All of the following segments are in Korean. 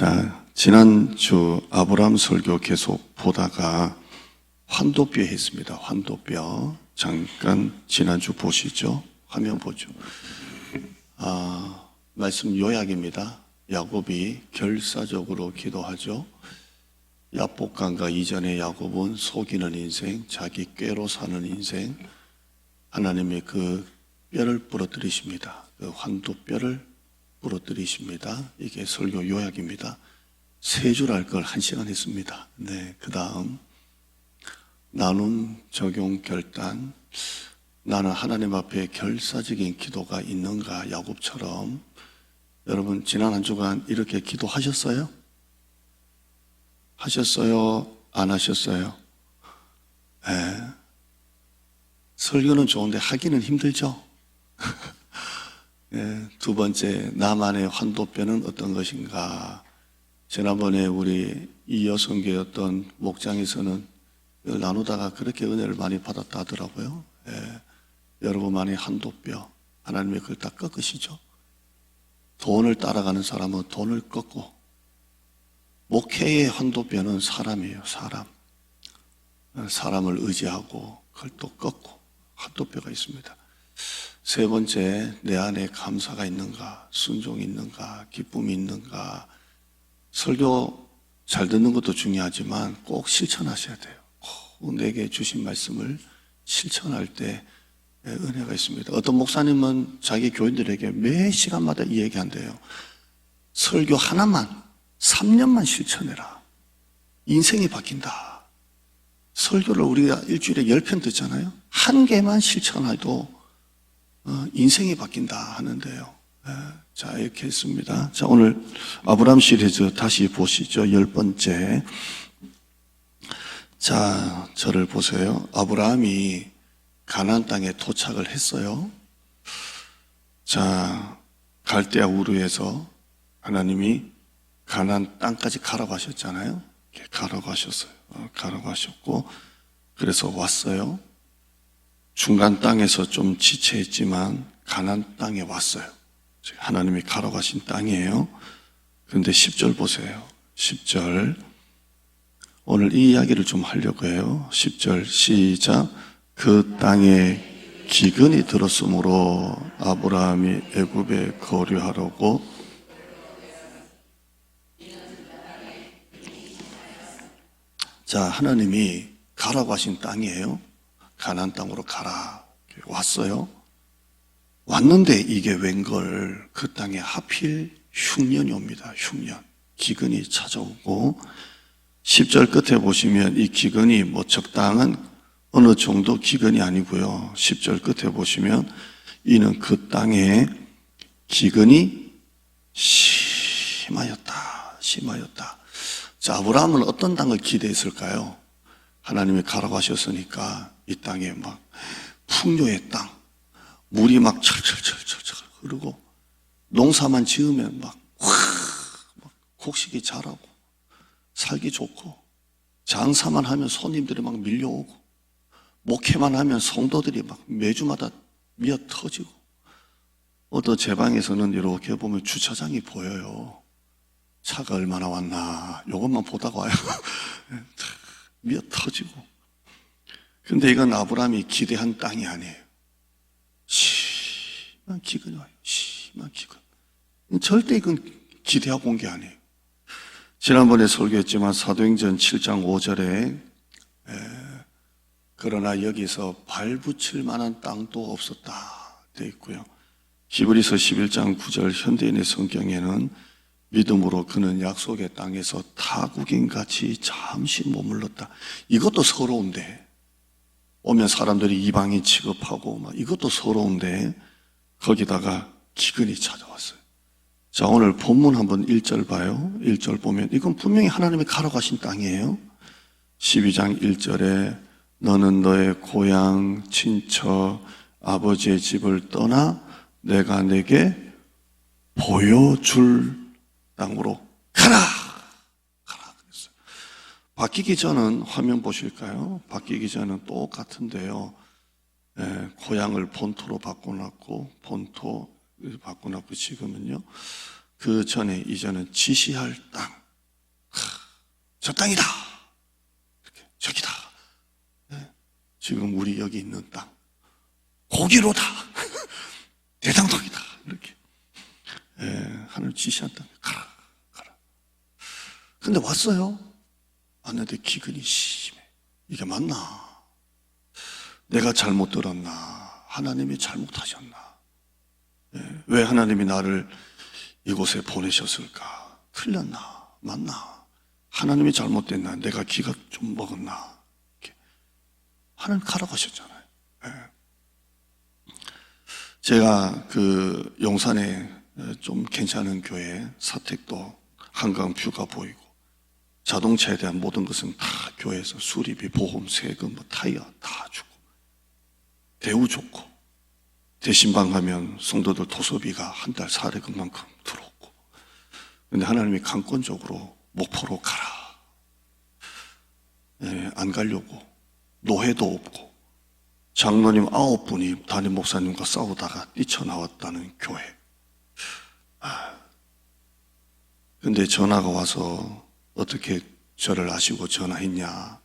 자, 지난주 아브라함 설교 계속 보다가 환도뼈 했습니다. 환도뼈. 잠깐 지난주 보시죠. 화면 보죠. 말씀 요약입니다. 야곱이 결사적으로 기도하죠. 야복강가 이전에 야곱은 속이는 인생, 자기 꾀로 사는 인생, 하나님의 그 뼈를 부러뜨리십니다. 그 환도뼈를 부러뜨리십니다. 이게 설교 요약입니다. 세 줄 알 걸 1시간 했습니다. 네, 그 다음 나눔, 적용, 결단. 나는 하나님 앞에 결사적인 기도가 있는가? 야곱처럼. 여러분 지난 한 주간 이렇게 기도하셨어요? 하셨어요? 안 하셨어요? 네. 설교는 좋은데 하기는 힘들죠? 네. 두 번째, 나만의 환도뼈는 어떤 것인가? 지난번에 우리 이 여성교였던 목장에서는 이걸 나누다가 그렇게 은혜를 많이 받았다 하더라고요. 네. 여러분만의 환도뼈, 하나님의 그걸 다 꺾으시죠. 돈을 따라가는 사람은 돈을 꺾고, 목회의 환도뼈는 사람이에요. 사람을 의지하고 그걸 또 꺾고 환도뼈가 있습니다. 세 번째, 내 안에 감사가 있는가, 순종이 있는가, 기쁨이 있는가. 설교 잘 듣는 것도 중요하지만 꼭 실천하셔야 돼요. 꼭 내게 주신 말씀을 실천할 때 은혜가 있습니다. 어떤 목사님은 자기 교인들에게 매 시간마다 이 얘기한대요. 설교 하나만 3년만 실천해라. 인생이 바뀐다. 설교를 우리가 일주일에 10편 듣잖아요. 한 개만 실천해도 인생이 바뀐다 하는데요. 자, 이렇게 했습니다. 자, 오늘 아브라함 시리즈 다시 보시죠. 10번째. 자, 저를 보세요. 아브라함이 가나안 땅에 도착을 했어요. 자, 갈대아 우르에서 하나님이 가나안 땅까지 가라고 하셨잖아요. 가라고 하셨어요. 가라고 하셨고, 그래서 왔어요. 중간 땅에서 좀 지체했지만 가나안 땅에 왔어요. 하나님이 가라고 하신 땅이에요. 그런데 10절 보세요. 10절. 오늘 이 이야기를 좀 하려고 해요. 10절 시작. 그 땅에 기근이 들었으므로 아브라함이 애굽에 거류하려고 자, 하나님이 가라고 하신 땅이에요. 가나안 땅으로 가라. 왔어요. 왔는데 이게 웬걸 그 땅에 하필 흉년이 옵니다. 흉년. 기근이 찾아오고 10절 끝에 보시면 이 기근이 뭐 적당한 어느 정도 기근이 아니고요. 10절 끝에 보시면 이는 그 땅에 기근이 심하였다. 자, 아브라함은 어떤 땅을 기대했을까요? 하나님이 가라고 하셨으니까 이 땅에 막 풍요의 땅, 물이 막 철철철철 흐르고 농사만 지으면 막 곡식이 자라고 살기 좋고 장사만 하면 손님들이 막 밀려오고 목회만 하면 성도들이 막 매주마다 미어 터지고 어떤 제 방에서는 이렇게 보면 주차장이 보여요. 차가 얼마나 왔나 이것만 보다가 와요. 미어 터지고. 근데 이건 아브라함이 기대한 땅이 아니에요. 심한 기근이 와요. 심한 기근. 절대 이건 기대하고 온 게 아니에요. 지난번에 설교했지만 사도행전 7장 5절에 그러나 여기서 발붙일 만한 땅도 없었다 되어 있고요. 히브리서 11장 9절 현대인의 성경에는 믿음으로 그는 약속의 땅에서 타국인같이 잠시 머물렀다. 이것도 서러운데 오면 사람들이 이방인 취급하고 막 이것도 서러운데 거기다가 기근이 찾아왔어요. 자, 오늘 본문 한번 1절 봐요. 1절 보면 이건 분명히 하나님이 가라고 하신 땅이에요. 12장 1절에 너는 너의 고향, 친척, 아버지의 집을 떠나 내가 내게 보여줄 땅으로 가라! 그랬어요. 바뀌기 전은 화면 보실까요? 바뀌기 전은 똑같은데요. 고향을 본토로 바꿔놨고, 지금은요. 그 전에 이제는 지시할 땅, 저 땅이다. 이렇게 저기다. 네. 지금 우리 여기 있는 땅, 고기로다. 대장동이다. 이렇게. 하늘 지시한 땅에 가라, 가라. 근데 왔어요. 왔는데 기근이 심해. 이게 맞나? 내가 잘못 들었나? 하나님이 잘못하셨나? 왜 하나님이 나를 이곳에 보내셨을까? 틀렸나? 맞나? 하나님이 잘못됐나? 내가 기가 좀 먹었나? 이렇게. 하나님 가라고 하셨잖아요. 제가 그 용산에 좀 괜찮은 교회, 사택도 한강 뷰가 보이고 자동차에 대한 모든 것은 다 교회에서 수리비, 보험, 세금, 타이어 다 주고 대우 좋고 대신방 가면 성도들 도서비가 한 달 400만큼 들어오고. 근데 하나님이 강권적으로 목포로 가라. 안 가려고. 노회도 없고 장로님 9분이 담임 목사님과 싸우다가 뛰쳐나왔다는 교회. 근데 전화가 와서 어떻게 저를 아시고 전화했냐.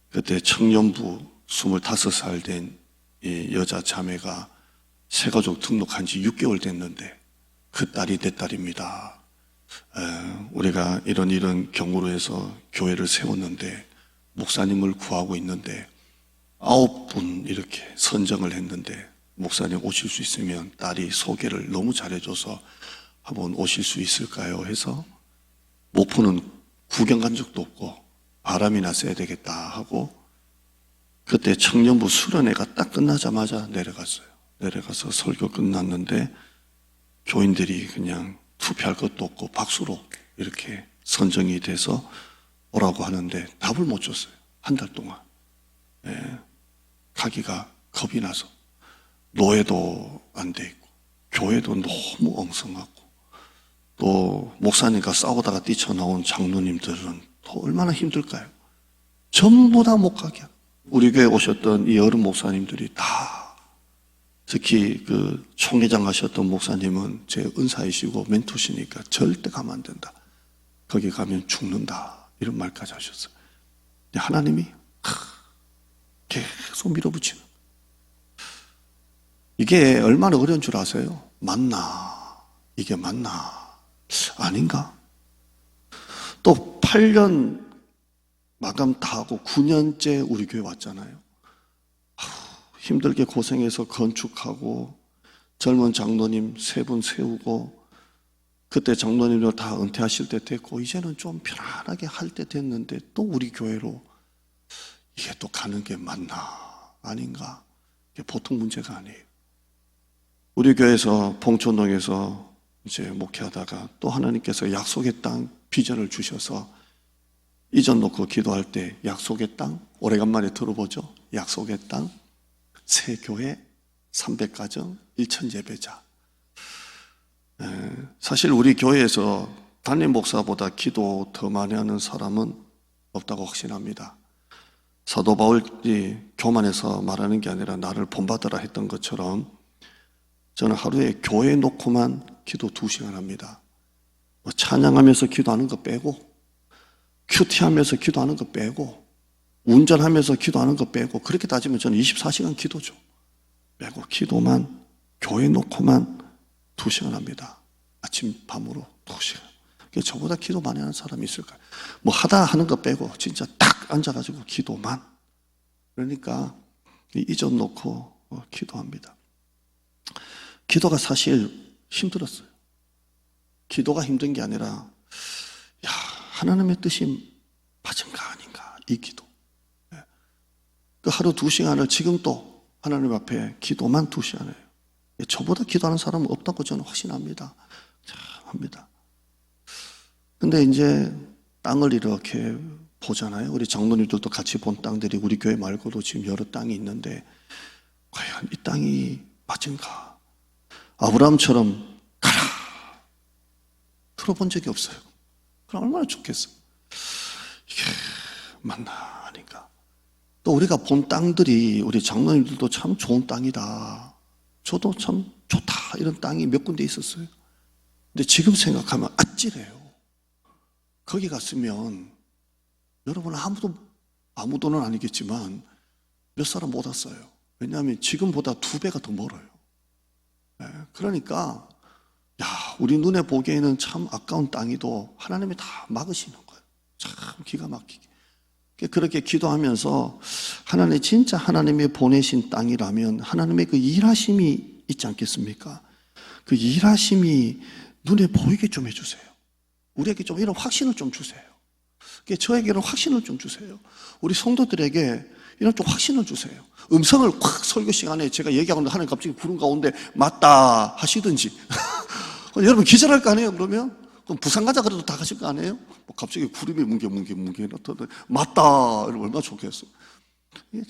그때 청년부 25살 된 여자 자매가 새가족 등록한 지 6개월 됐는데 그 딸이 내 딸입니다. 우리가 이런 경우로 해서 교회를 세웠는데 목사님을 구하고 있는데 9분 이렇게 선정을 했는데 목사님 오실 수 있으면 딸이 소개를 너무 잘해줘서 한번 오실 수 있을까요? 해서 목포는 구경 간 적도 없고 바람이나 쐬야 되겠다 하고 그때 청년부 수련회가 딱 끝나자마자 내려갔어요. 내려가서 설교 끝났는데 교인들이 그냥 투표할 것도 없고 박수로 이렇게 선정이 돼서 오라고 하는데 답을 못 줬어요. 한 달 동안. 가기가 겁이 나서 노예도 안 돼 있고 교회도 너무 엉성하고 또 목사님과 싸우다가 뛰쳐나온 장로님들은 또 얼마나 힘들까요? 전부 다 못 가게. 우리 교회 오셨던 이 어른 목사님들이 다, 특히 그 총회장 하셨던 목사님은 제 은사이시고 멘토시니까 절대 가면 안 된다. 거기 가면 죽는다. 이런 말까지 하셨어요. 하나님이 계속 밀어붙이는. 이게 얼마나 어려운 줄 아세요? 맞나? 이게 맞나? 아닌가? 또 8년 마감 다 하고 9년째 우리 교회 왔잖아요. 힘들게 고생해서 건축하고 젊은 장로님 3분 세우고 그때 장로님도 다 은퇴하실 때 됐고 이제는 좀 편안하게 할 때 됐는데 또 우리 교회로 이게 또 가는 게 맞나? 아닌가? 이게 보통 문제가 아니에요. 우리 교회에서 봉천동에서 이제 목회하다가 또 하나님께서 약속의 땅 비전을 주셔서 이전 놓고 기도할 때 약속의 땅, 오래간만에 들어보죠? 약속의 땅, 새 교회, 300가정, 1000예배자. 사실 우리 교회에서 담임 목사보다 기도 더 많이 하는 사람은 없다고 확신합니다. 사도 바울이 교만해서 말하는 게 아니라 나를 본받으라 했던 것처럼 저는 하루에 교회 놓고만 기도 2시간 합니다. 찬양하면서 기도하는 거 빼고 큐티하면서 기도하는 거 빼고 운전하면서 기도하는 거 빼고 그렇게 따지면 저는 24시간 기도죠. 빼고 기도만 교회 놓고만 2시간 합니다. 아침 밤으로 2시간. 저보다 기도 많이 하는 사람이 있을까요? 뭐 하다 하는 거 빼고 진짜 딱 앉아가지고 기도만. 그러니까 이전 놓고 기도합니다. 기도가 사실 힘들었어요. 기도가 힘든 게 아니라 하나님의 뜻이 맞은가 아닌가 이 기도. 그 하루 2시간을 지금 또 하나님 앞에 기도만 2시간을 해요. 저보다 기도하는 사람은 없다고 저는 확신합니다. 자, 합니다. 근데 이제 땅을 이렇게 보잖아요. 우리 장로님들도 같이 본 땅들이 우리 교회 말고도 지금 여러 땅이 있는데 과연 이 땅이 맞은가? 아브라함처럼 가라 들어본 적이 없어요. 그럼 얼마나 좋겠어요. 이게 맞나 아닌가. 또 우리가 본 땅들이 우리 장로님들도 참 좋은 땅이다. 저도 참 좋다 이런 땅이 몇 군데 있었어요. 근데 지금 생각하면 아찔해요. 거기 갔으면 여러분 아무도는 아니겠지만 몇 사람 못 왔어요. 왜냐하면 지금보다 2배가 더 멀어요. 그러니까 우리 눈에 보기에는 참 아까운 땅이도 하나님이 다 막으시는 거예요. 참 기가 막히게. 그렇게 기도하면서 진짜 하나님이 보내신 땅이라면 하나님의 그 일하심이 있지 않겠습니까? 그 일하심이 눈에 보이게 좀 해주세요. 우리에게 좀 이런 확신을 좀 주세요. 저에게는 확신을 좀 주세요. 우리 성도들에게 이런 좀 확신을 주세요. 음성을 확 설교 시간에 제가 얘기하고 있는데 하나님 갑자기 구름 가운데 맞다 하시든지 여러분 기절할 거 아니에요? 그럼 부산 가자 그래도 다 가실 거 아니에요? 갑자기 구름이 뭉게 나타나더니 맞다 이러면 얼마나 좋겠어요. 이게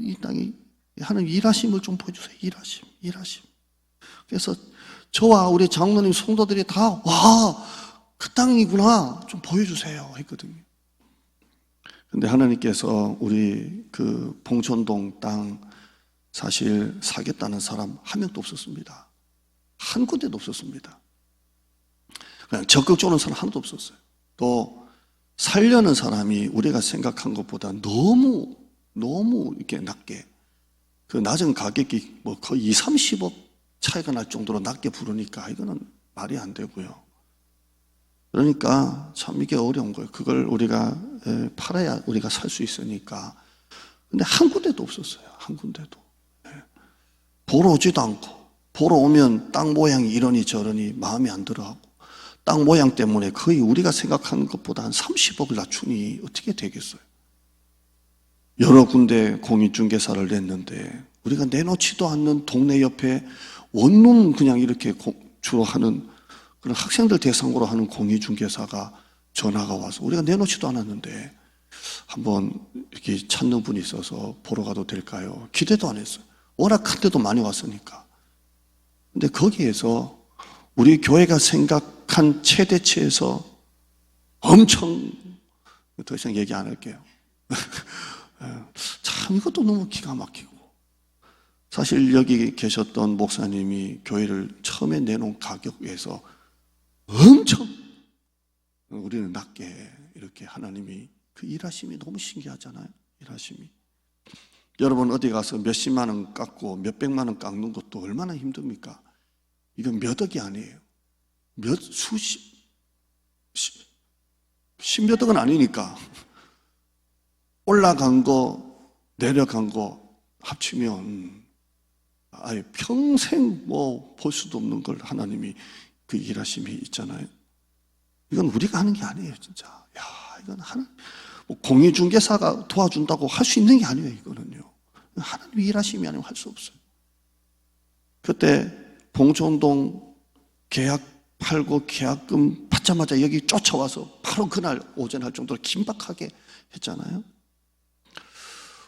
이 땅이 하나님 일하심을 좀 보여주세요. 일하심. 그래서 저와 우리 장로님 성도들이 다 그 땅이구나 좀 보여주세요 했거든요. 근데 하나님께서 우리 그 봉천동 땅 사실 사겠다는 사람 한 명도 없었습니다. 한 군데도 없었습니다. 그냥 적극 조는 사람 하나도 없었어요. 또 살려는 사람이 우리가 생각한 것보다 너무 이렇게 낮게, 그 낮은 가격이 거의 2, 30억 차이가 날 정도로 낮게 부르니까 이거는 말이 안 되고요. 그러니까 참 이게 어려운 거예요. 그걸 우리가 팔아야 우리가 살 수 있으니까. 근데 한 군데도 없었어요. 한 군데도. 보러 오지도 않고, 보러 오면 땅 모양이 이러니 저러니 마음에 안 들어하고, 땅 모양 때문에 거의 우리가 생각하는 것보다 한 30억을 낮추니 어떻게 되겠어요? 여러 군데 공인중개사를 냈는데 우리가 내놓지도 않는 동네 옆에 원룸 그냥 이렇게 주로 하는 그런 학생들 대상으로 하는 공인중개사가 전화가 와서 우리가 내놓지도 않았는데 한번 이렇게 찾는 분이 있어서 보러 가도 될까요? 기대도 안 했어요. 워낙 큰 데도 많이 왔으니까. 근데 거기에서 우리 교회가 생각한 최대치에서 엄청, 더 이상 얘기 안 할게요. 참 이것도 너무 기가 막히고, 사실 여기 계셨던 목사님이 교회를 처음에 내놓은 가격에서 엄청 우리는 낮게 이렇게 하나님이 그 일하심이 너무 신기하잖아요. 일하심이. 여러분 어디 가서 몇십만 원 깎고 몇백만 원 깎는 것도 얼마나 힘듭니까? 이건 몇 억이 아니에요. 십몇 억은 아니니까 올라간 거 내려간 거 합치면 아예 평생 볼 수도 없는 걸 하나님이 그 일하심이 있잖아요. 이건 우리가 하는 게 아니에요, 진짜. 이건 공인중개사가 도와준다고 할 수 있는 게 아니에요, 이거는요. 하나님의 일하심이 아니면 할 수 없어요. 그때 봉천동 계약 팔고 계약금 받자마자 여기 쫓아와서 바로 그날 오전 할 정도로 긴박하게 했잖아요.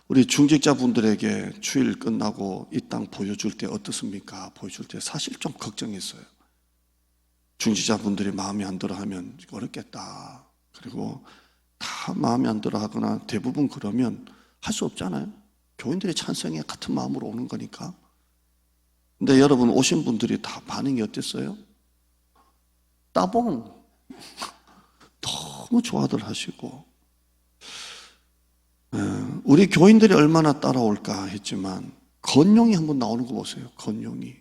우리 중직자분들에게 주일 끝나고 이 땅 보여줄 때 어떻습니까? 보여줄 때 사실 좀 걱정했어요. 중직자분들이 마음에 안 들어 하면 어렵겠다. 그리고 다 마음에 안 들어 하거나 대부분 그러면 할 수 없잖아요. 교인들의 찬성에 같은 마음으로 오는 거니까. 근데 여러분 오신 분들이 다 반응이 어땠어요? 따봉! 너무 좋아들 하시고, 우리 교인들이 얼마나 따라올까 했지만 건용이 한번 나오는 거 보세요. 건용이.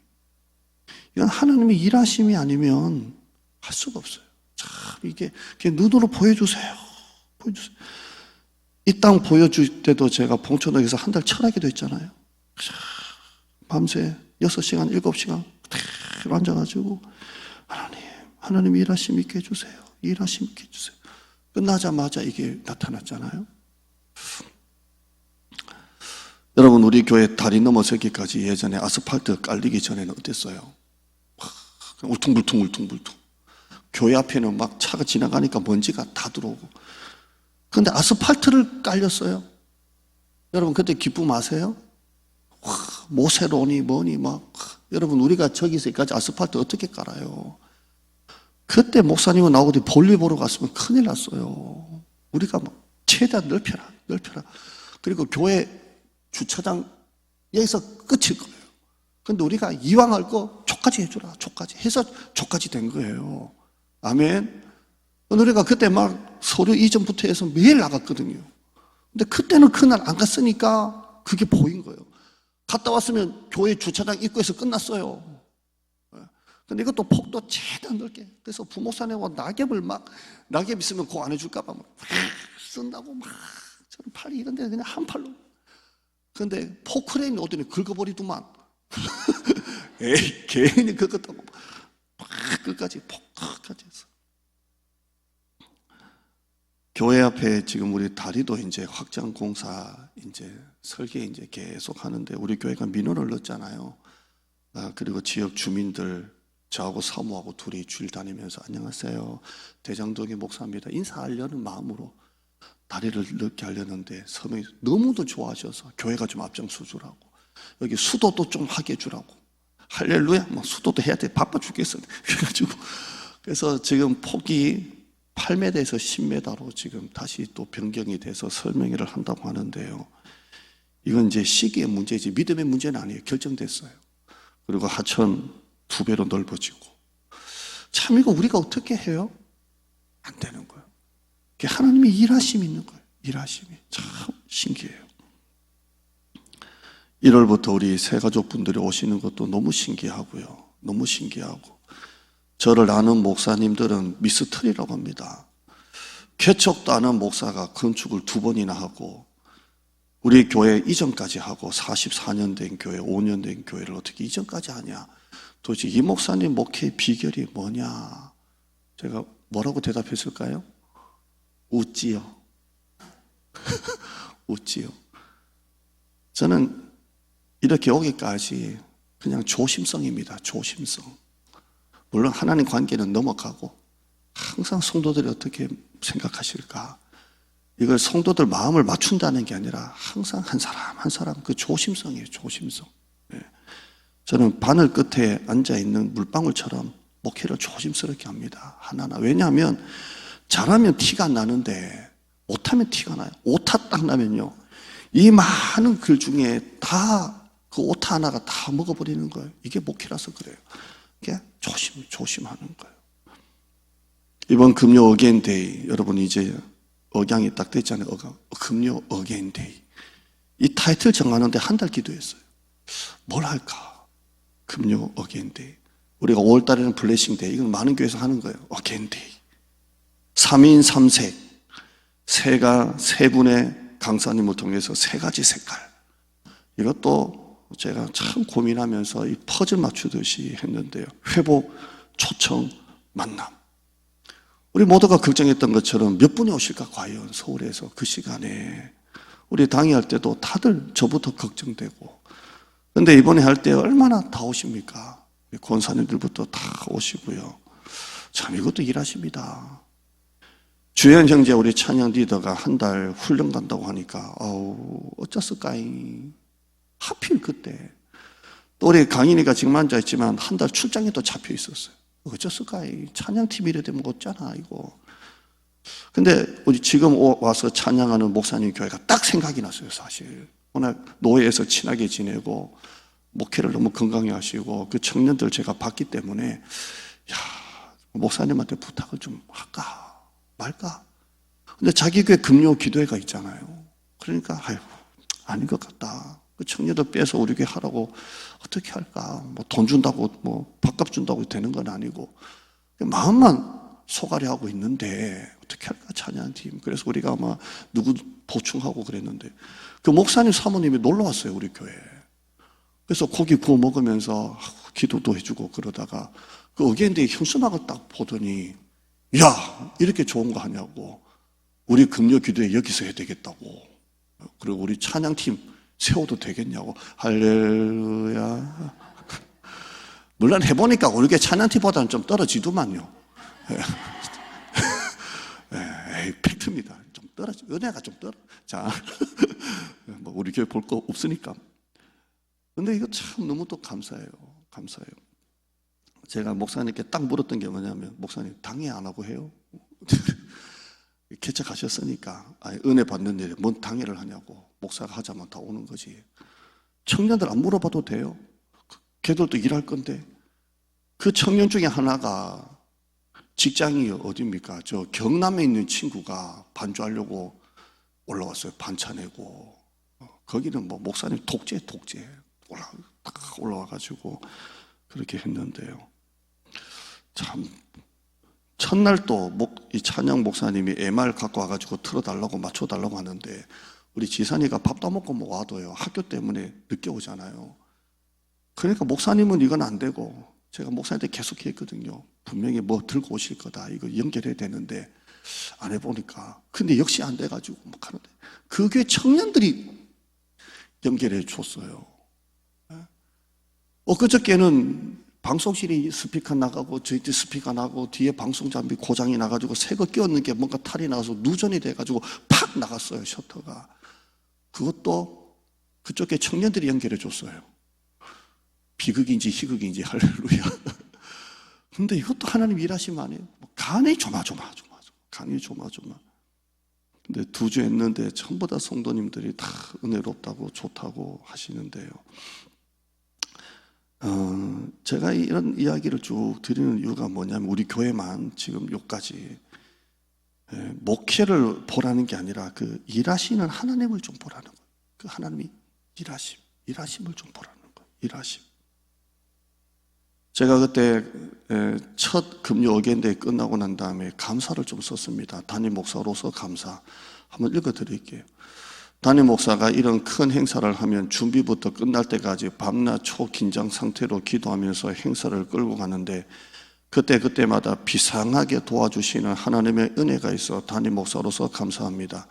이건 하나님의 일하심이 아니면 할 수가 없어요. 참 이게 눈으로 보여주세요. 이 땅 보여줄 때도 제가 봉천동에서 한 달 철학기도 했잖아요. 밤새 6시간, 7시간 앉아가지고 하나님 일하심 있게 해주세요. 일하심 있게 해주세요. 끝나자마자 이게 나타났잖아요. 여러분 우리 교회 다리 넘어서기까지 예전에 아스팔트 깔리기 전에는 어땠어요? 울퉁불퉁 교회 앞에는 막 차가 지나가니까 먼지가 다 들어오고, 그런데 아스팔트를 깔렸어요. 여러분 그때 기쁨 아세요? 모세로니 뭐니 여러분 우리가 저기서 여기까지 아스팔트 어떻게 깔아요? 그때 목사님은 나오고 볼일 보러 갔으면 큰일 났어요. 우리가 최대한 넓혀라. 그리고 교회 주차장 여기서 끝일 거예요. 근데 우리가 이왕 할 거 족까지 해주라, 족까지 해서 족까지 된 거예요. 아멘. 우리가 그때 막 서류 이전부터 해서 매일 나갔거든요. 근데 그때는 그날 안 갔으니까 그게 보인 거예요. 갔다 왔으면 교회 주차장 입구에서 끝났어요. 근데 이것도 폭도 최대한 넓게. 그래서 부목사님하고 낙엽 있으면 그거 안 해줄까봐 막 쓴다고 막 저는 팔이 이런데 그냥 한 팔로. 근데 포크레인이 오더니 긁어버리더만. 에이, 괜히 긁었다고 막 끝까지 폭까지 했어. 교회 앞에 지금 우리 다리도 이제 확장 공사 이제 설계 이제 계속 하는데 우리 교회가 민원을 넣었잖아요. 그리고 지역 주민들 저하고 사모하고 둘이 주일 다니면서 안녕하세요, 대장동의 목사입니다 인사하려는 마음으로 다리를 넣게 하려는데 서명이 너무도 좋아하셔서 교회가 좀 앞장서 주라고, 여기 수도도 좀 하게 해주라고. 할렐루야, 뭐 수도도 해야 돼, 바빠 죽겠어. 그래가지고 그래서 지금 폭이 8m에서 10m로 지금 다시 또 변경이 돼서 설명회를 한다고 하는데요. 이건 이제 시기의 문제지 믿음의 문제는 아니에요. 결정됐어요. 그리고 하천 2배로 넓어지고. 참 이거 우리가 어떻게 해요? 안 되는 거예요. 하나님의 일하심이 있는 거예요. 일하심이 참 신기해요. 1월부터 우리 새가족분들이 오시는 것도 너무 신기하고요. 너무 신기하고. 저를 아는 목사님들은 미스터리라고 합니다. 개척도 아는 목사가 건축을 2번이나 하고 우리 교회 이전까지 하고 44년 된 교회, 5년 된 교회를 어떻게 이전까지 하냐. 도대체 이 목사님 목회의 비결이 뭐냐. 제가 뭐라고 대답했을까요? 웃지요. 웃지요. 저는 이렇게 오기까지 그냥 조심성입니다. 조심성. 물론 하나님 관계는 넘어가고 항상 성도들이 어떻게 생각하실까, 이걸 성도들 마음을 맞춘다는 게 아니라 항상 한 사람 한 사람 그 조심성이에요. 조심성. 저는 바늘 끝에 앉아있는 물방울처럼 목회를 조심스럽게 합니다. 하나하나. 왜냐하면 잘하면 티가 안 나는데 못하면 티가 나요. 오타 딱 나면요, 이 많은 글 중에 다 그 오타 하나가 다 먹어버리는 거예요. 이게 목회라서 그래요. 이게 조심하는 거예요. 이번 금요 어게인데이, 여러분 이제 억양이 딱 됐잖아요. 금요 어게인데이. 이 타이틀 정하는데 한 달 기도했어요. 뭘 할까? 금요 어게인데이. 우리가 5월 달에는 블레싱데이, 이건 많은 교회에서 하는 거예요. 어게인데이. 3인 3색, 세 분의 강사님을 통해서 3가지 색깔. 이것도 제가 참 고민하면서 이 퍼즐 맞추듯이 했는데요. 회복, 초청, 만남. 우리 모두가 걱정했던 것처럼 몇 분이 오실까 과연 서울에서 그 시간에. 우리 당회할 때도 다들 저부터 걱정되고. 그런데 이번에 할 때 얼마나 다 오십니까? 권사님들부터 다 오시고요. 참 이것도 일하십니다. 주연 형제 우리 찬양 리더가 한 달 훈련 간다고 하니까 어쩌을까잉. 하필 그때 또 우리 강인이가 지금 앉아있지만 한 달 출장에 또 잡혀 있었어요. 어쩌을까잉. 찬양팀 이래 되면 어쩌나 이거. 근데 우리 지금 와서 찬양하는 목사님 교회가 딱 생각이 났어요. 사실 워낙 노예에서 친하게 지내고 목회를 너무 건강히 하시고 그 청년들 제가 봤기 때문에 목사님한테 부탁을 좀 할까 말까. 근데 자기 교회 금요 기도회가 있잖아요. 그러니까 아닌 것 같다. 그 청년들 빼서 우리 교회 하라고 어떻게 할까. 뭐 돈 준다고 뭐 밥값 준다고 되는 건 아니고 마음만 소갈이 하고 있는데 어떻게 할까 찬양팀. 그래서 우리가 아마 누구 보충하고 그랬는데 그 목사님 사모님이 놀러 왔어요 우리 교회. 그래서 고기 구워 먹으면서 기도도 해주고 그러다가 그 어게인데이 현수막을 딱 보더니 야 이렇게 좋은 거 하냐고. 우리 금요 기도회 여기서 해야 되겠다고. 그리고 우리 찬양팀 세워도 되겠냐고. 할렐루야. 물론 해보니까 우리 교회 찬양팀보다는 좀 떨어지더만요. 팩트입니다. 좀 떨어져. 은혜가 좀 떨어. 자, 뭐 우리 교회 볼 거 없으니까. 근데 이거 참 너무 또 감사해요. 감사해요. 제가 목사님께 딱 물었던 게 뭐냐면, 목사님 당회 안 하고 해요? 개척하셨으니까 은혜 받는 일에 뭔 당회를 하냐고. 목사가 하자면 다 오는 거지. 청년들 안 물어봐도 돼요. 걔들도 일할 건데. 그 청년 중에 하나가 직장이 어디입니까? 저 경남에 있는 친구가 반주하려고 올라왔어요. 반차 내고. 거기는 뭐 목사님 독재 올라와가지고 그렇게 했는데요. 참 첫날 또 이 찬양 목사님이 MR 갖고 와가지고 틀어달라고 맞춰달라고 하는데 우리 지산이가 밥도 먹고 뭐 와도요 학교 때문에 늦게 오잖아요. 그러니까 목사님은 이건 안 되고 제가 목사님한테 계속 했거든요. 분명히 뭐 들고 오실 거다. 이거 연결해야 되는데 안 해보니까 근데 역시 안 돼가지고 막 하는데 그 교회 청년들이 연결해 줬어요. 엊그저께는 방송실이 스피커 나가고 저희 스피커 나가고 뒤에 방송 장비 고장이 나가지고 새 거 끼웠는 게 뭔가 탈이 나서 누전이 돼가지고 팍 나갔어요 셔터가. 그것도 그쪽에 청년들이 연결해 줬어요. 비극인지 희극인지 할렐루야. 근데 이것도 하나님 일하시면 안 해요. 간이 간이 조마조마. 근데 2주 했는데 전부 다 성도님들이 다 은혜롭다고 좋다고 하시는데요. 제가 이런 이야기를 쭉 드리는 이유가 뭐냐면 우리 교회만 지금 여기까지 목회를 보라는 게 아니라 그 일하시는 하나님을 좀 보라는 거예요. 그 하나님이 일하심을 좀 보라는 거예요. 일하심. 제가 그때 첫 금요 어게인데이 끝나고 난 다음에 감사를 좀 썼습니다. 담임 목사로서 감사. 한번 읽어드릴게요. 담임 목사가 이런 큰 행사를 하면 준비부터 끝날 때까지 밤낮 초긴장 상태로 기도하면서 행사를 끌고 가는데 그때마다 비상하게 도와주시는 하나님의 은혜가 있어 담임 목사로서 감사합니다.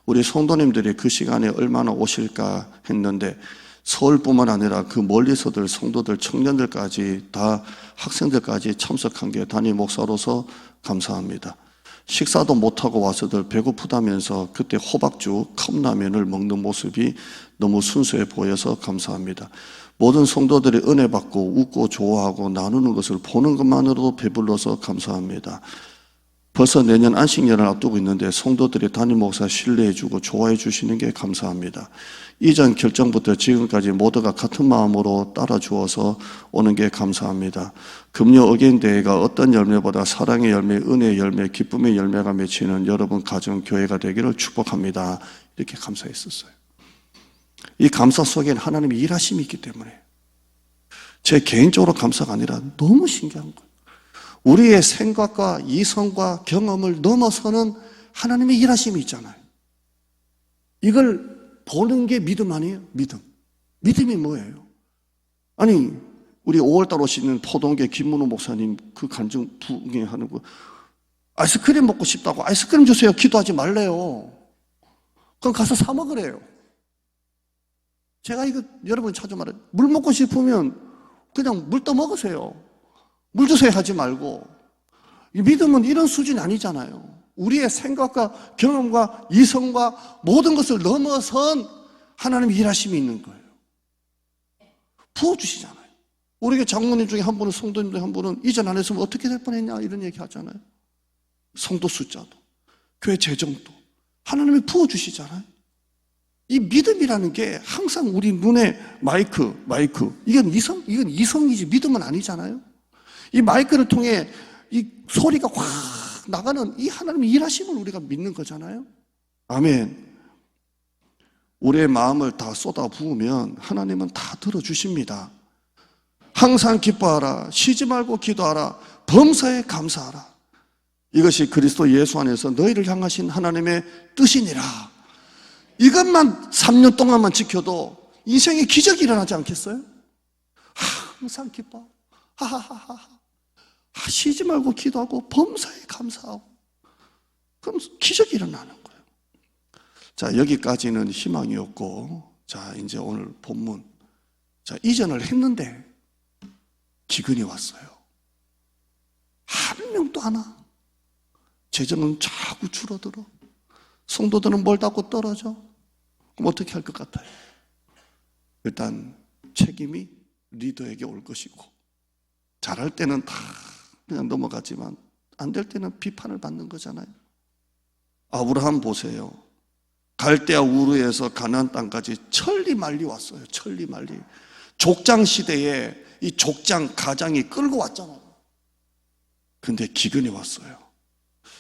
우리 성도님들이 그 시간에 얼마나 오실까 했는데 서울뿐만 아니라 그 멀리서들 성도들 청년들까지 다 학생들까지 참석한 게 담임 목사로서 감사합니다. 식사도 못하고 와서들 배고프다면서 그때 호박죽, 컵라면을 먹는 모습이 너무 순수해 보여서 감사합니다. 모든 성도들이 은혜 받고 웃고 좋아하고 나누는 것을 보는 것만으로도 배불러서 감사합니다. 벌써 내년 안식년을 앞두고 있는데 성도들이 담임 목사 신뢰해주고 좋아해 주시는 게 감사합니다. 이전 결정부터 지금까지 모두가 같은 마음으로 따라주어서 오는 게 감사합니다. 금요 어게인데이가 어떤 열매보다 사랑의 열매, 은혜의 열매, 기쁨의 열매가 맺히는 여러분 가정 교회가 되기를 축복합니다. 이렇게 감사했었어요. 이 감사 속에는 하나님의 일하심이 있기 때문에 제 개인적으로 감사가 아니라 너무 신기한 거예요. 우리의 생각과 이성과 경험을 넘어서는 하나님의 일하심이 있잖아요. 이걸 보는 게 믿음 아니에요? 믿음이 뭐예요? 아니 우리 5월달 오시는 포동계 김문호 목사님 그 간증 부흥하는 거 아이스크림 먹고 싶다고 아이스크림 주세요 기도하지 말래요. 그럼 가서 사 먹으래요. 제가 이거 여러분 자주 말해요. 물 먹고 싶으면 그냥 물 떠 먹으세요. 물 주세요 하지 말고. 믿음은 이런 수준이 아니잖아요. 우리의 생각과 경험과 이성과 모든 것을 넘어선 하나님의 일하심이 있는 거예요. 부어주시잖아요. 우리 장로님 중에 한 분은 성도님 중에 한 분은 이전 안 했으면 어떻게 될 뻔했냐 이런 얘기 하잖아요. 성도 숫자도 교회 재정도 하나님이 부어주시잖아요. 이 믿음이라는 게 항상 우리 눈에 마이크 이건 이성이지 믿음은 아니잖아요. 이 마이크를 통해 이 소리가 확 나가는 이 하나님의 일하심을 우리가 믿는 거잖아요. 아멘. 우리의 마음을 다 쏟아 부으면 하나님은 다 들어주십니다. 항상 기뻐하라. 쉬지 말고 기도하라. 범사에 감사하라. 이것이 그리스도 예수 안에서 너희를 향하신 하나님의 뜻이니라. 이것만 3년 동안만 지켜도 인생에 기적이 일어나지 않겠어요? 항상 기뻐. 하하하하. 쉬지 말고 기도하고 범사에 감사하고 그럼 기적이 일어나는 거예요. 자, 여기까지는 희망이었고 자, 이제 오늘 본문. 자, 이전을 했는데 기근이 왔어요. 한 명도 안 와. 재정은 자꾸 줄어들어. 성도들은 뭘 닫고 떨어져. 그럼 어떻게 할 것 같아요? 일단 책임이 리더에게 올 것이고 잘할 때는 다 그냥 넘어가지만 안 될 때는 비판을 받는 거잖아요. 아브라함 보세요. 갈대아 우르에서 가나안 땅까지 천리만리 왔어요. 천리만리. 족장 시대에 이 족장 가장이 끌고 왔잖아요. 근데 기근이 왔어요.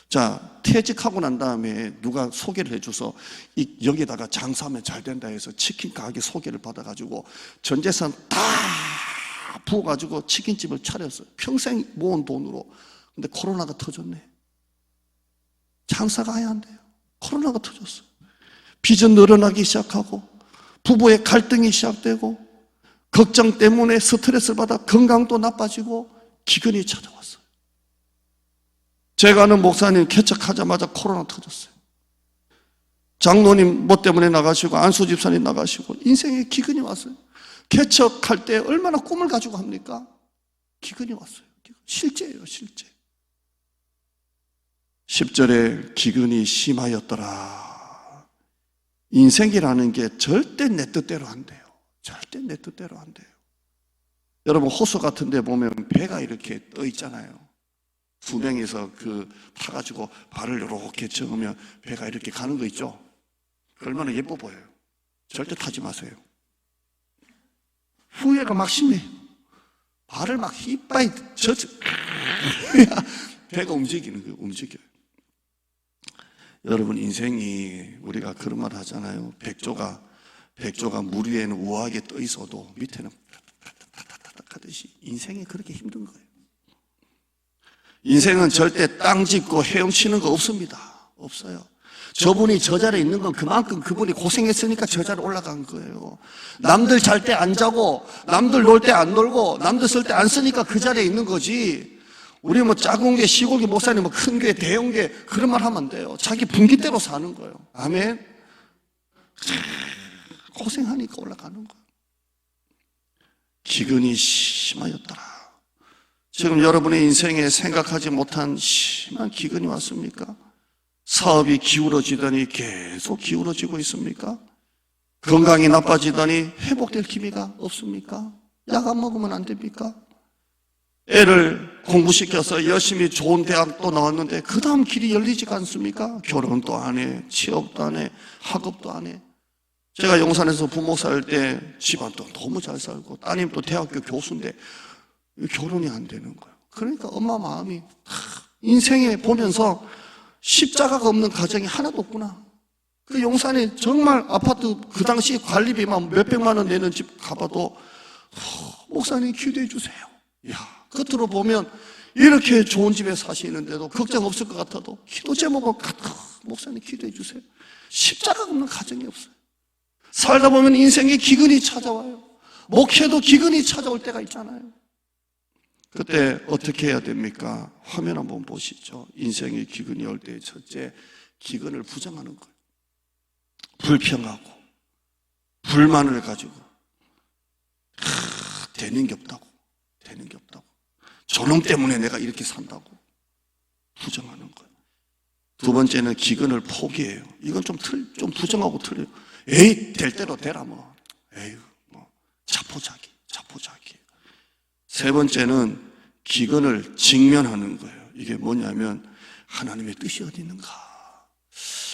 자, 퇴직하고 난 다음에 누가 소개를 해줘서 여기다가 장사하면 잘 된다 해서 치킨 가게 소개를 받아가지고 전 재산 다 부어가지고 치킨집을 차렸어요. 평생 모은 돈으로. 근데 코로나가 터졌네. 장사가 아예 안 돼요. 코로나가 터졌어요. 빚은 늘어나기 시작하고 부부의 갈등이 시작되고 걱정 때문에 스트레스를 받아 건강도 나빠지고 기근이 찾아왔어요. 제가 아는 목사님 개척하자마자 코로나 터졌어요. 장로님 뭐 때문에 나가시고 안수 집사님 나가시고 인생에 기근이 왔어요. 개척할 때 얼마나 꿈을 가지고 합니까? 기근이 왔어요. 실제예요, 실제. 10절에 기근이 심하였더라. 인생이라는 게 절대 내 뜻대로 안 돼요. 절대 내 뜻대로 안 돼요. 여러분 호수 같은 데 보면 배가 이렇게 떠 있잖아요. 두 명이서 타가지고 발을 이렇게 저으면 배가 이렇게 가는 거 있죠? 얼마나 예뻐 보여요. 절대 타지 마세요. 후회가 막 심해요. 발을 막 이빠이 배가 움직이는 거예요. 움직여요. 여러분 인생이 우리가 그런 말 하잖아요. 백조가 물 위에는 우아하게 떠 있어도 밑에는 하듯이 인생이 그렇게 힘든 거예요. 인생은 절대 땅 짚고 헤엄치는 거 없습니다. 없어요. 저분이 저 자리에 있는 건 그만큼 그분이 고생했으니까 저 자리에 올라간 거예요. 남들 잘 때 안 자고 남들 놀 때 안 놀고 남들 쓸 때 안 쓰니까 그 자리에 있는 거지. 우리 뭐 작은 게 시골 목사님 뭐 큰 게 대형 게 그런 말 하면 안 돼요. 자기 분기대로 사는 거예요. 아멘. 고생하니까 올라가는 거예요. 기근이 심하였더라. 지금 여러분의 인생에 생각하지 못한 심한 기근이 왔습니까? 사업이 기울어지더니 계속 기울어지고 있습니까? 건강이 나빠지더니 회복될 기미가 없습니까? 약 안 먹으면 안 됩니까? 애를 공부시켜서 열심히 좋은 대학도 나왔는데 그 다음 길이 열리지가 않습니까? 결혼도 안 해, 취업도 안 해, 학업도 안 해. 제가 용산에서 부모 살 때 집안도 너무 잘 살고 따님도 대학교 교수인데 결혼이 안 되는 거예요. 그러니까 엄마 마음이 인생에 보면서 십자가가 없는 가정이 하나도 없구나. 그 용산에 정말 아파트 그 당시 관리비만 몇백만 원 내는 집 가봐도 목사님 기도해 주세요. 야, 겉으로 보면 이렇게 좋은 집에 사시는데도 걱정 없을 것 같아도 기도 제목은 목사님 기도해 주세요. 십자가가 없는 가정이 없어요. 살다 보면 인생에 기근이 찾아와요. 목회도 기근이 찾아올 때가 있잖아요. 그때 어떻게 해야 됩니까? 화면 한번 보시죠. 인생의 기근이 올 때 첫째, 기근을 부정하는 거예요. 불평하고 불만을 가지고 되는 게 없다고, 되는 게 없다고, 저놈 때문에 내가 이렇게 산다고 부정하는 거예요. 두 번째는 기근을 포기해요. 이건 좀 부정하고 틀려요. 에이, 될 대로 되라 뭐. 에이, 뭐 자포자기. 세 번째는 기근을 직면하는 거예요. 이게 뭐냐면 하나님의 뜻이 어디 있는가?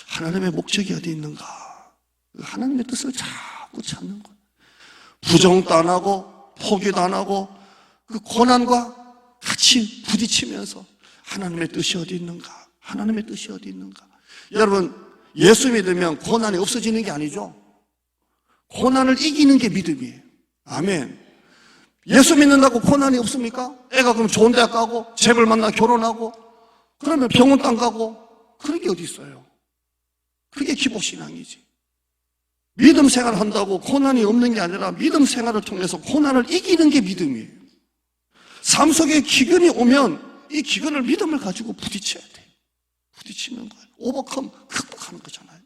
하나님의 목적이 어디 있는가? 하나님의 뜻을 자꾸 찾는 거예요. 부정도 안 하고 포기도 안 하고 그 고난과 같이 부딪히면서 하나님의 뜻이 어디 있는가? 하나님의 뜻이 어디 있는가? 여러분 예수 믿으면 고난이 없어지는 게 아니죠. 고난을 이기는 게 믿음이에요. 아멘. 예수 믿는다고 고난이 없습니까? 애가 그럼 좋은 대학 가고 재벌 만나 결혼하고 그러면 병원 땅 가고 그런 게 어디 있어요? 그게 기복신앙이지. 믿음 생활을 한다고 고난이 없는 게 아니라 믿음 생활을 통해서 고난을 이기는 게 믿음이에요. 삶 속에 기근이 오면 이 기근을 믿음을 가지고 부딪혀야 돼. 부딪히는 거예요. 오버컴, 극복하는 거잖아요.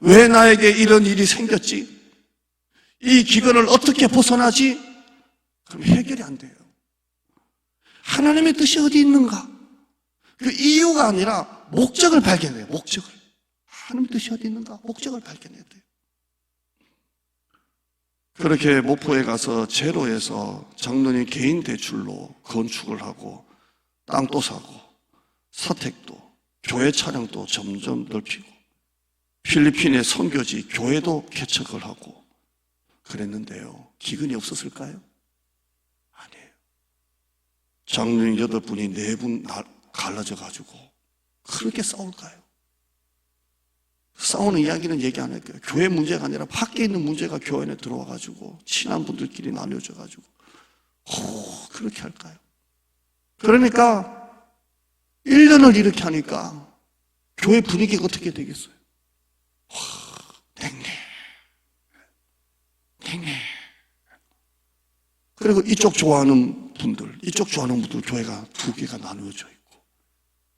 왜 나에게 이런 일이 생겼지? 이 기근을 어떻게 벗어나지? 그럼 해결이 안 돼요. 하나님의 뜻이 어디 있는가? 그 이유가 아니라 목적을 발견해요. 목적을. 하나님의 뜻이 어디 있는가? 목적을 발견해야 돼요. 그렇게 목포에 가서 제로에서 장로님 개인 대출로 건축을 하고 땅도 사고 사택도 교회 차량도 점점 넓히고 필리핀의 선교지 교회도 개척을 하고 그랬는데요. 기근이 없었을까요? 아니에요. 장로님 8분이 4분 갈라져 가지고 그렇게 싸울까요? 싸우는 이야기는 얘기 안 할게요. 교회 문제가 아니라 밖에 있는 문제가 교회 안에 들어와 가지고 친한 분들끼리 나뉘어져 가지고 그렇게 할까요? 그러니까 1년을 이렇게 하니까 교회 분위기가 어떻게 되겠어요? 냉랭. 그리고 이쪽 좋아하는 분들, 이쪽 좋아하는 분들 교회가 2개가 나누어져 있고,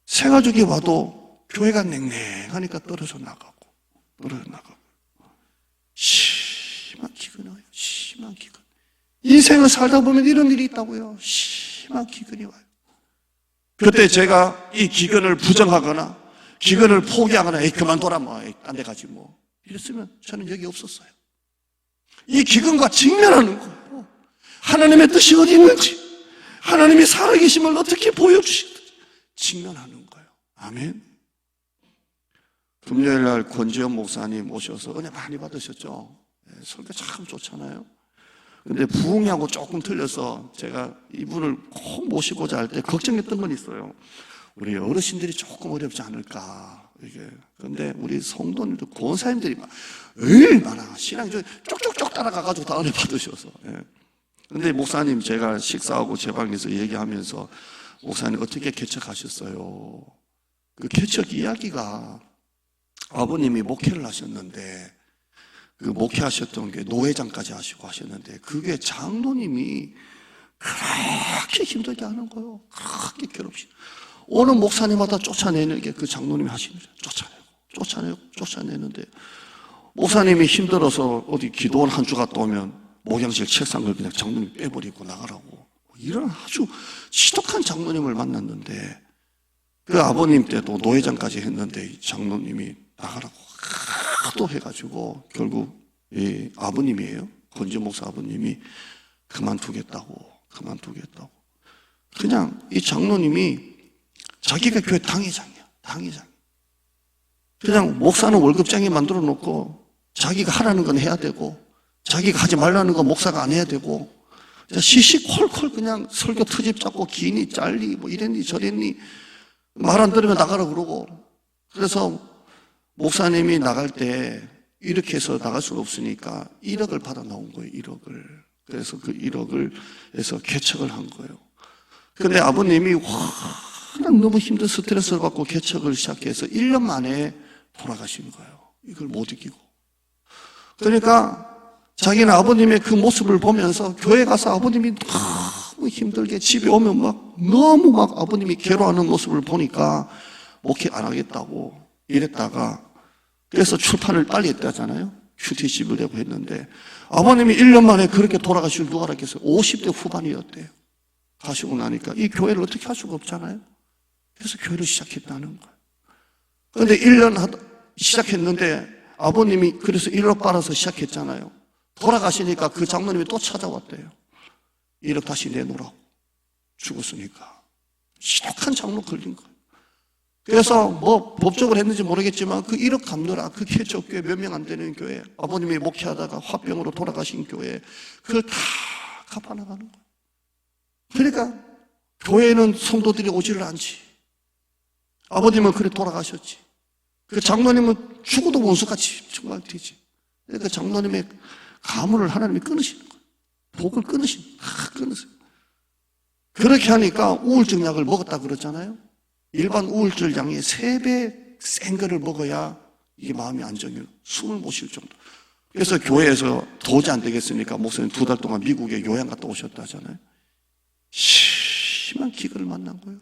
새가족이 와도 교회가 냉랭하니까 떨어져 나가고. 심한 기근이 와요. 심한 기근. 인생을 살다 보면 이런 일이 있다고요. 심한 기근이 와요. 그때 제가 이 기근을 부정하거나 기근을 포기하거나 그만둬라 딴 데 가지 이랬으면 저는 여기 없었어요. 이 기근과 직면하는 거예요. 하나님의 뜻이 어디 있는지, 하나님이 살아계심을 어떻게 보여주시는지 직면하는 거예요. 아멘. 금요일 날 권지현 목사님 오셔서 은혜 많이 받으셨죠? 설교 참 좋잖아요. 근데 부흥하고 조금 틀려서 제가 이분을 꼭 모시고자 할 때 걱정했던 건 있어요. 우리 어르신들이 조금 어렵지 않을까. 그런데 우리 성도님들, 권사님들이 얼마나 신앙이 쪽쪽쪽 따라가가지고 다 은혜 받으셔서. 근데 목사님 제가 식사하고 제 방에서 얘기하면서 목사님 어떻게 개척하셨어요? 그 개척 이야기가 아버님이 목회를 하셨는데 그 목회하셨던 게 노회장까지 하시고 하셨는데 그게 장로님이 그렇게 힘들게 하는 거예요. 그렇게 괴롭히는. 어느 목사님마다 쫓아내는 게 그 장로님이 하시는 거예요. 쫓아내는데 목사님이 힘들어서 어디 기도원 한 주 갔다 오면 목양실 책상을 그냥 장로님 빼버리고 나가라고. 이런 아주 지독한 장로님을 만났는데 그 아버님 때도 노회장까지 했는데 장로님이 나가라고 하도 해가지고 결국 이 아버님이에요. 권지 목사 아버님이 그만두겠다고. 그냥 이 장로님이 자기가 교회 당회장이야. 그냥 목사는 월급장에 만들어 놓고 자기가 하라는 건 해야 되고 자기가 하지 말라는 건 목사가 안 해야 되고 시시콜콜 그냥 설교 트집 잡고 기니 짤리 이랬니 저랬니 말 안 들으면 나가라 그러고. 그래서 목사님이 나갈 때 이렇게 해서 나갈 수가 없으니까 1억을 받아 나온 거예요. 1억을. 그래서 그 1억을 해서 개척을 한 거예요. 근데 아버님이 워낙 너무 힘든 스트레스를 받고 개척을 시작해서 1년 만에 돌아가신 거예요. 이걸 못 이기고. 그러니까 자기는 아버님의 그 모습을 보면서 교회 가서 아버님이 너무 힘들게 집에 오면 너무 아버님이 괴로워하는 모습을 보니까 목회 안 하겠다고 이랬다가 그래서 출판을 빨리 했다잖아요. 큐티집을 내고 했는데 아버님이 1년 만에 그렇게 돌아가시고 누가 알았겠어요. 50대 후반이었대요. 가시고 나니까 이 교회를 어떻게 할 수가 없잖아요. 그래서 교회를 시작했다는 거예요. 그런데 1년 시작했는데 아버님이 그래서 1억 빨아서 시작했잖아요. 돌아가시니까 그 장로님이 또 찾아왔대요. 1억 다시 내놓으라고. 죽었으니까. 지독한 장로 걸린 거예요. 그래서 법적으로 했는지 모르겠지만 그 1억 갚느라 그 개척교회 몇 명 안 되는 교회, 아버님이 목회하다가 화병으로 돌아가신 교회, 그걸 다 갚아나가는 거예요. 그러니까 교회는 성도들이 오지를 않지. 아버님은 그래 돌아가셨지. 그 장로님은 죽어도 원수같이 정말 되지. 그러니까 장로님의 가문을 하나님이 끊으시는 거예요. 복을 끊으세요. 그렇게 하니까 우울증 약을 먹었다 그랬잖아요. 일반 우울증 양의 3배 센 거를 먹어야 이게 마음이 안정해요. 숨을 못 쉴 정도. 그래서 교회에서 도저히 안 되겠으니까 목사님 2달 동안 미국에 요양 갔다 오셨다 하잖아요. 심한 기근을 만난 거예요.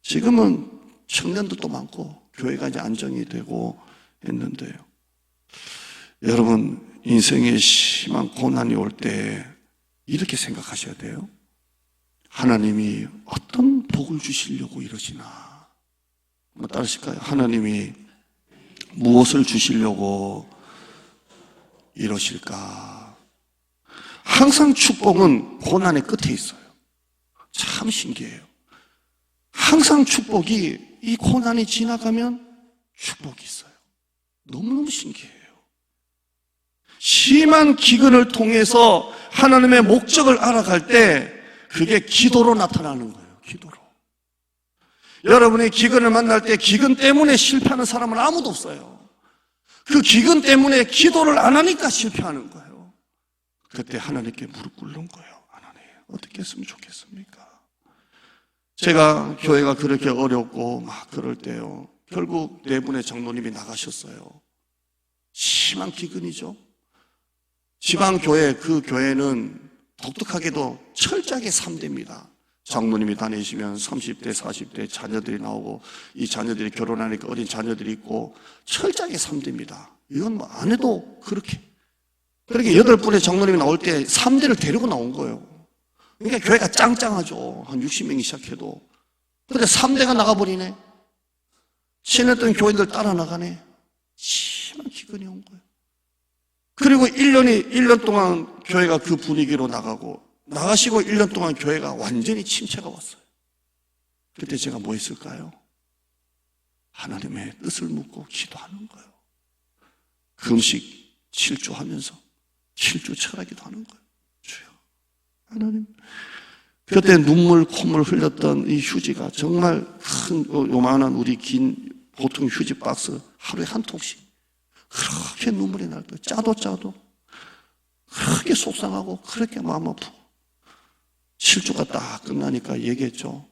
지금은 청년들도 많고 교회가 이제 안정이 되고 했는데요. 여러분 인생에 심한 고난이 올 때 이렇게 생각하셔야 돼요. 하나님이 어떤 복을 주시려고 이러시나. 한번 따르실까요? 하나님이 무엇을 주시려고 이러실까? 항상 축복은 고난의 끝에 있어요. 참 신기해요. 항상 축복이 이 고난이 지나가면 축복이 있어요. 너무너무 신기해요. 심한 기근을 통해서 하나님의 목적을 알아갈 때 그게 기도로 나타나는 거예요. 기도로. 여러분이 기근을 만날 때 기근 때문에 실패하는 사람은 아무도 없어요. 그 기근 때문에 기도를 안 하니까 실패하는 거예요. 그때 하나님께 무릎 꿇는 거예요. 하나님, 어떻게 했으면 좋겠습니까? 제가 교회가 그렇게 어렵고 막 그럴 때요, 결국 네 분의 장로님이 나가셨어요. 심한 기근이죠. 지방교회, 그 교회는 독특하게도 철저하게 3대입니다. 장로님이 다니시면 30대, 40대 자녀들이 나오고, 이 자녀들이 결혼하니까 어린 자녀들이 있고, 철저하게 3대입니다. 이건 뭐 안 해도 그렇게 8분의 장로님이 나올 때 3대를 데리고 나온 거예요. 그러니까 교회가 짱짱하죠. 한 60명이 시작해도. 근데 3대가 나가버리네. 친했던 교인들 따라 나가네. 심한 기근이 온 거예요. 그리고 1년 동안 교회가 그 분위기로 나가시고 1년 동안 교회가 완전히 침체가 왔어요. 그때 제가 뭐 했을까요? 하나님의 뜻을 묻고 기도하는 거예요. 금식 7주 하면서 7주 철학기도 하는 거예요. 주여, 하나님. 그때 눈물, 콧물 흘렸던 이 휴지가 정말 큰 요만한 우리 긴 보통 휴지 박스 하루에 한 통씩 그렇게 눈물이 날 거예요. 짜도 그렇게 속상하고 그렇게 마음 아프고 7주가 딱 끝나니까 얘기했죠.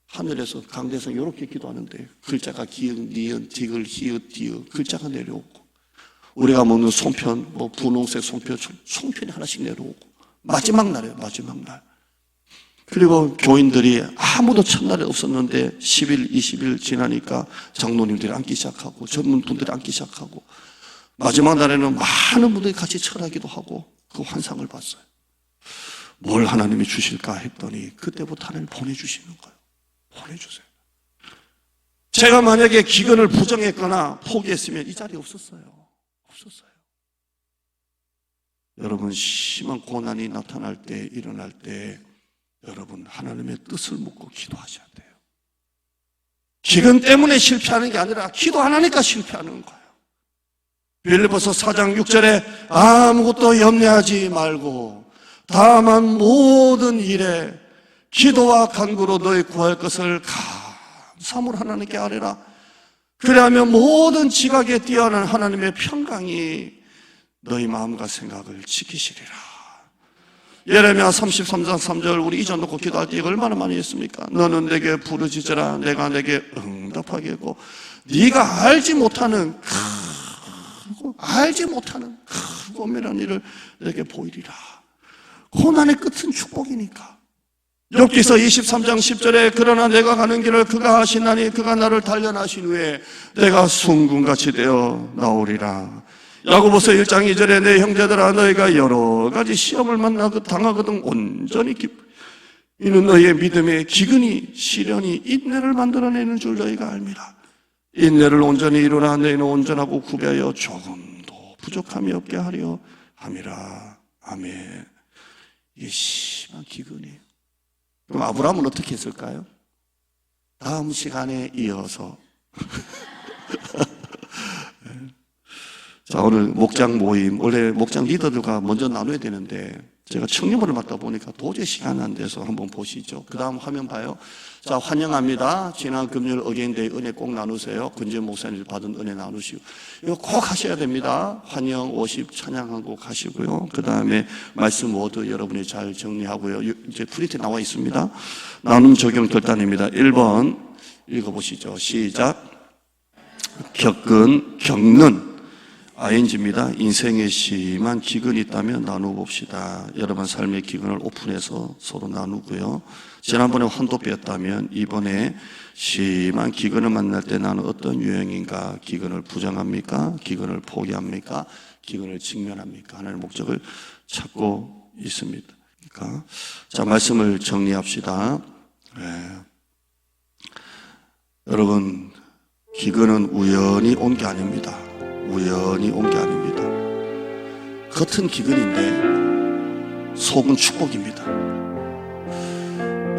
하늘에서 강대성 이렇게 기도하는데 글자가 기역, 니은, 디귿, 히읗, 디귿 글자가 내려오고 우리가 먹는 송편, 뭐 분홍색 송편이 하나씩 내려오고 마지막 날이에요. 마지막 날. 그리고 교인들이 아무도 첫날에 없었는데 10일, 20일 지나니까 장로님들이 앉기 시작하고 전문분들이 앉기 시작하고 마지막 날에는 많은 분들이 같이 철하기도 하고 그 환상을 봤어요. 뭘 하나님이 주실까 했더니 그때부터 하나님 보내주시는 거예요. 보내주세요. 제가 만약에 기근을 부정했거나 포기했으면 이 자리에 없었어요. 여러분, 심한 고난이 나타날 때, 일어날 때 여러분 하나님의 뜻을 묻고 기도하셔야 돼요. 기근 때문에 실패하는 게 아니라 기도 안 하니까 실패하는 거예요. 빌립보서 4장 6절에 아무것도 염려하지 말고 다만 모든 일에 기도와 간구로 너희 구할 것을 감사함으로 하나님께 아뢰라. 그리하면 모든 지각에 뛰어난 하나님의 평강이 너희 마음과 생각을 지키시리라. 예레미야 33장 3절 우리 이전 놓고 기도할 때 이거 얼마나 많이 했습니까? 너는 내게 부르짖으라. 내가 내게 응답하겠고 네가 알지 못하는 크고 엄밀한 일을 내게 보이리라. 고난의 끝은 축복이니까. 욥기서 23장 10절에 그러나 내가 가는 길을 그가 하시나니 그가 나를 단련하신 후에 내가 순금같이 되어 나오리라. 야고보서 1장 2절에 내 형제들아 너희가 여러 가지 시험을 당하거든 온전히 이는 너희의 믿음의 기근이 시련이 인내를 만들어내는 줄 너희가 알미라. 인내를 온전히 이루라. 너희는 온전하고 구비하여 조금도 부족함이 없게 하려 함이라. 아멘. 이게 심한 기근이에요. 그럼 아브라함은 어떻게 했을까요? 다음 시간에 이어서 자, 오늘 목장 모임, 원래 목장 리더들과 먼저 나눠야 되는데 제가 청년부를 맡다 보니까 도저히 시간이 안 돼서 한번 보시죠. 그 다음 화면 봐요. 자, 환영합니다. 지난 금요일 어게인데이 은혜 꼭 나누세요. 근재 목사님 받은 은혜 나누시고 이거 꼭 하셔야 됩니다. 환영 50 찬양한 곡 하시고요. 그 다음에 말씀 워드 여러분이 잘 정리하고요. 이제 프린트 나와 있습니다. 나눔 적용 결단입니다. 1번 읽어보시죠. 시작. 겪는 ING입니다. 인생에 심한 기근이 있다면 나눠봅시다. 여러분 삶의 기근을 오픈해서 서로 나누고요. 지난번에 환도뼈였다면 이번에 심한 기근을 만날 때 나는 어떤 유형인가? 기근을 부정합니까? 기근을 포기합니까? 기근을 직면합니까? 하나의 목적을 찾고 있습니다. 그러니까 자, 말씀을 정리합시다. 여러분, 기근은 우연히 온 게 아닙니다. 우연히 온 게 아닙니다. 겉은 기근인데 속은 축복입니다.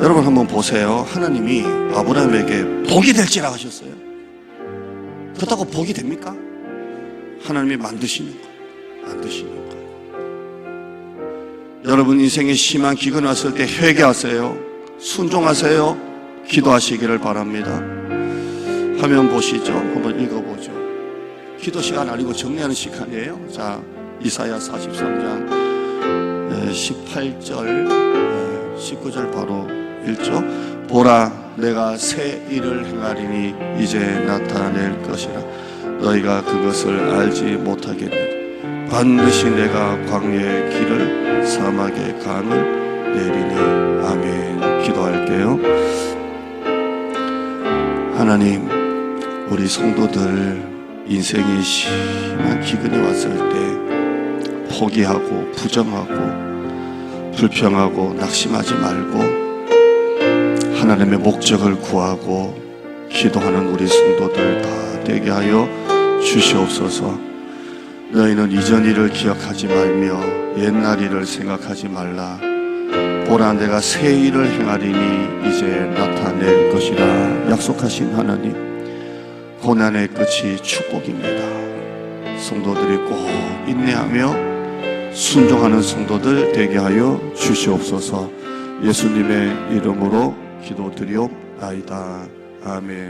여러분 한번 보세요. 하나님이 아브라함에게 복이 될지라 하셨어요. 그렇다고 복이 됩니까? 하나님이 만드시는 거예요. 만드시는 거예요. 여러분 인생에 심한 기근 왔을 때 회개하세요. 순종하세요. 기도하시기를 바랍니다. 화면 보시죠. 한번 읽어보죠. 기도 시간 아니고 정리하는 시간이에요. 자, 이사야 43장 18절 19절 바로 읽죠. 보라 내가 새 일을 행하리니 이제 나타낼 것이라 너희가 그것을 알지 못하겠느니 반드시 내가 광야의 길을 사막의 강을 내리니. 아멘. 기도할게요. 하나님, 우리 성도들 인생이 심한 기근이 왔을 때 포기하고 부정하고 불평하고 낙심하지 말고 하나님의 목적을 구하고 기도하는 우리 성도들 다 되게 하여 주시옵소서. 너희는 이전 일을 기억하지 말며 옛날 일을 생각하지 말라. 보라 내가 새 일을 행하리니 이제 나타낼 것이라 약속하신 하나님, 고난의 끝이 축복입니다. 성도들이 꼭 인내하며 순종하는 성도들 되게 하여 주시옵소서. 예수님의 이름으로 기도드리옵나이다. 아멘.